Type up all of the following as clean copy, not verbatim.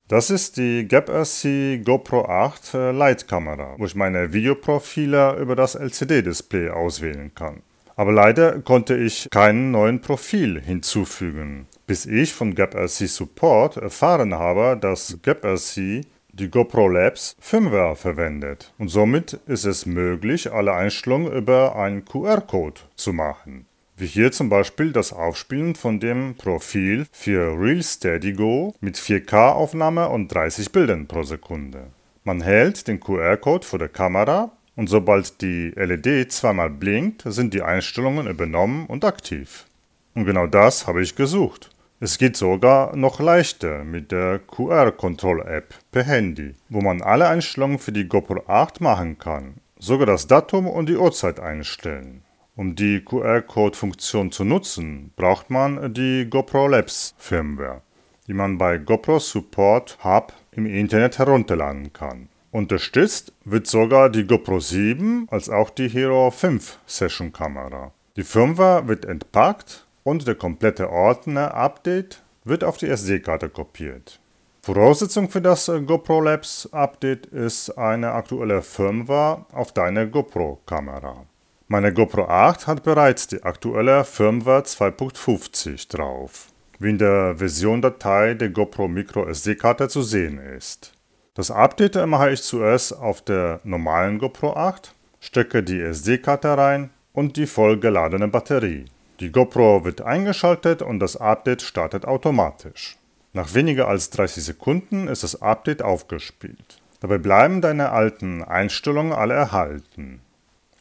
Das ist die GapRC GoPro 8 Lite-Kamera, wo ich meine Videoprofile über das LCD-Display auswählen kann. Aber leider konnte ich keinen neuen Profil hinzufügen, bis ich von GapRC Support erfahren habe, dass GapRC die GoPro Labs Firmware verwendet. Und somit ist es möglich, alle Einstellungen über einen QR-Code zu machen. Wie hier zum Beispiel das Aufspielen von dem Profil für Real Steady Go mit 4K-Aufnahme und 30 Bildern pro Sekunde. Man hält den QR-Code vor der Kamera und sobald die LED zweimal blinkt, sind die Einstellungen übernommen und aktiv. Und genau das habe ich gesucht. Es geht sogar noch leichter mit der QR-Control-App per Handy, wo man alle Einstellungen für die GoPro 8 machen kann, sogar das Datum und die Uhrzeit einstellen. Um die QR-Code-Funktion zu nutzen, braucht man die GoPro Labs Firmware, die man bei GoPro Support Hub im Internet herunterladen kann. Unterstützt wird sogar die GoPro 7 als auch die Hero 5 Session Kamera. Die Firmware wird entpackt und der komplette Ordner Update wird auf die SD-Karte kopiert. Voraussetzung für das GoPro Labs Update ist eine aktuelle Firmware auf deiner GoPro-Kamera. Meine GoPro 8 hat bereits die aktuelle Firmware 2.50 drauf, wie in der Versiondatei der GoPro Micro SD-Karte zu sehen ist. Das Update mache ich zuerst auf der normalen GoPro 8, stecke die SD-Karte rein und die vollgeladene Batterie. Die GoPro wird eingeschaltet und das Update startet automatisch. Nach weniger als 30 Sekunden ist das Update aufgespielt. Dabei bleiben deine alten Einstellungen alle erhalten.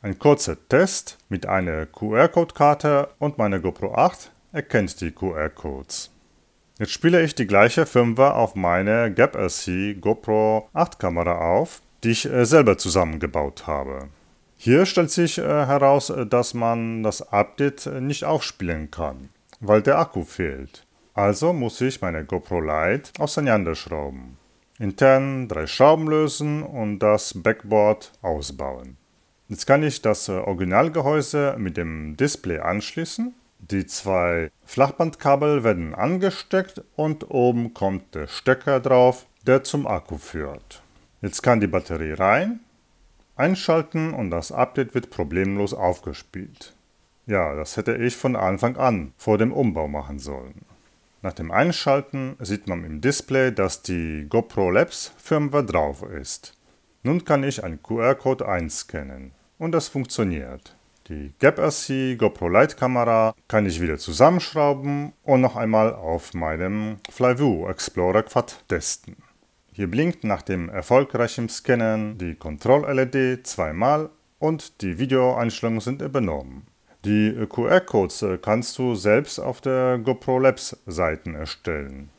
Ein kurzer Test mit einer QR-Code-Karte und meine GoPro 8 erkennt die QR-Codes. Jetzt spiele ich die gleiche Firmware auf meine GapRC GoPro 8 Kamera auf, die ich selber zusammengebaut habe. Hier stellt sich heraus, dass man das Update nicht aufspielen kann, weil der Akku fehlt. Also muss ich meine GoPro Lite auseinanderschrauben. Intern 3 Schrauben lösen und das Backboard ausbauen. Jetzt kann ich das Originalgehäuse mit dem Display anschließen. Die 2 Flachbandkabel werden angesteckt und oben kommt der Stecker drauf, der zum Akku führt. Jetzt kann die Batterie rein, einschalten und das Update wird problemlos aufgespielt. Ja, das hätte ich von Anfang an vor dem Umbau machen sollen. Nach dem Einschalten sieht man im Display, dass die GoPro Labs Firmware drauf ist. Nun kann ich einen QR-Code einscannen und das funktioniert. Die GapRC GoPro Lite Kamera kann ich wieder zusammenschrauben und noch einmal auf meinem Flyview Explorer Quad testen. Hier blinkt nach dem erfolgreichen Scannen die Kontroll-LED zweimal und die Videoeinstellungen sind übernommen. Die QR-Codes kannst du selbst auf der GoPro Labs Seiten erstellen.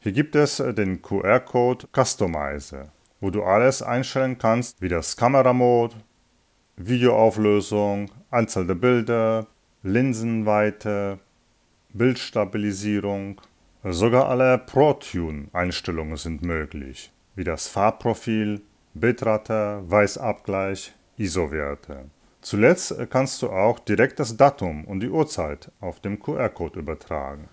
Hier gibt es den QR-Code Customizer, wo du alles einstellen kannst, wie das Kameramode, Videoauflösung, Anzahl der Bilder, Linsenweite, Bildstabilisierung. Sogar alle ProTune-Einstellungen sind möglich, wie das Farbprofil, Bitrate, Weißabgleich, ISO-Werte. Zuletzt kannst du auch direkt das Datum und die Uhrzeit auf dem QR-Code übertragen.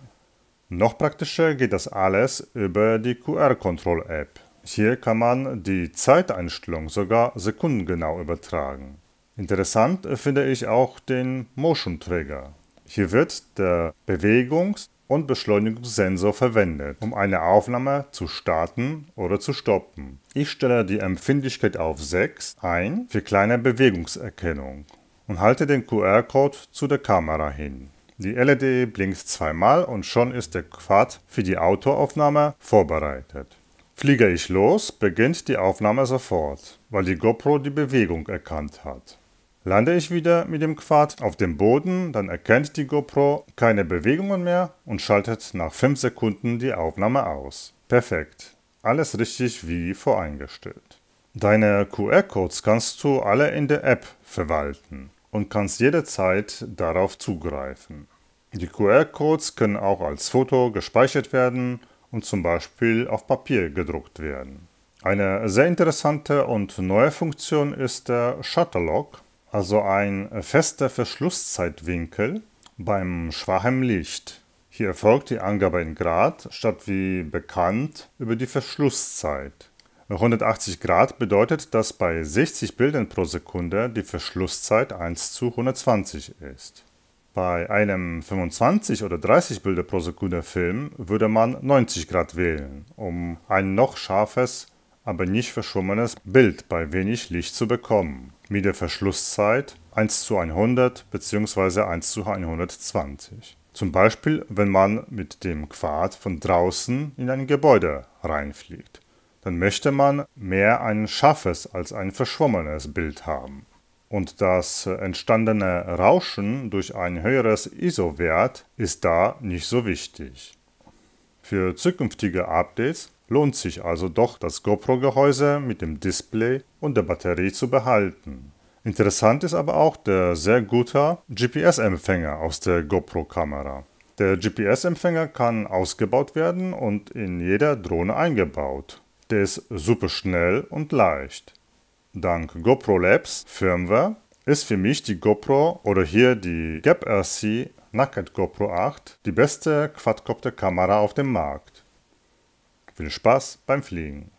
Noch praktischer geht das alles über die QR-Control-App. Hier kann man die Zeiteinstellung sogar sekundengenau übertragen. Interessant finde ich auch den Motion Trigger. Hier wird der Bewegungs- und Beschleunigungssensor verwendet, um eine Aufnahme zu starten oder zu stoppen. Ich stelle die Empfindlichkeit auf 6 ein für kleine Bewegungserkennung und halte den QR-Code zu der Kamera hin. Die LED blinkt zweimal und schon ist der Quad für die Autoaufnahme vorbereitet. Fliege ich los, beginnt die Aufnahme sofort, weil die GoPro die Bewegung erkannt hat. Lande ich wieder mit dem Quad auf dem Boden, dann erkennt die GoPro keine Bewegungen mehr und schaltet nach 5 Sekunden die Aufnahme aus. Perfekt. Alles richtig wie voreingestellt. Deine QR-Codes kannst du alle in der App verwalten und kannst jederzeit darauf zugreifen. Die QR-Codes können auch als Foto gespeichert werden und zum Beispiel auf Papier gedruckt werden. Eine sehr interessante und neue Funktion ist der Shutterlock, also ein fester Verschlusszeitwinkel beim schwachen Licht. Hier erfolgt die Angabe in Grad statt wie bekannt über die Verschlusszeit. 180 Grad bedeutet, dass bei 60 Bildern pro Sekunde die Verschlusszeit 1:120 ist. Bei einem 25 oder 30 Bilder pro Sekunde Film würde man 90 Grad wählen, um ein noch scharfes, aber nicht verschwommenes Bild bei wenig Licht zu bekommen, mit der Verschlusszeit 1:100 bzw. 1:120. Zum Beispiel, wenn man mit dem Quad von draußen in ein Gebäude reinfliegt. Dann möchte man mehr ein scharfes als ein verschwommenes Bild haben. Und das entstandene Rauschen durch ein höheres ISO-Wert ist da nicht so wichtig. Für zukünftige Updates lohnt sich also doch, das GoPro-Gehäuse mit dem Display und der Batterie zu behalten. Interessant ist aber auch der sehr gute GPS-Empfänger aus der GoPro-Kamera. Der GPS-Empfänger kann ausgebaut werden und in jeder Drohne eingebaut. Der ist super schnell und leicht. Dank GoPro Labs Firmware ist für mich die GoPro oder hier die Gap RC Naked GoPro 8 die beste Quadcopter-Kamera auf dem Markt. Viel Spaß beim Fliegen!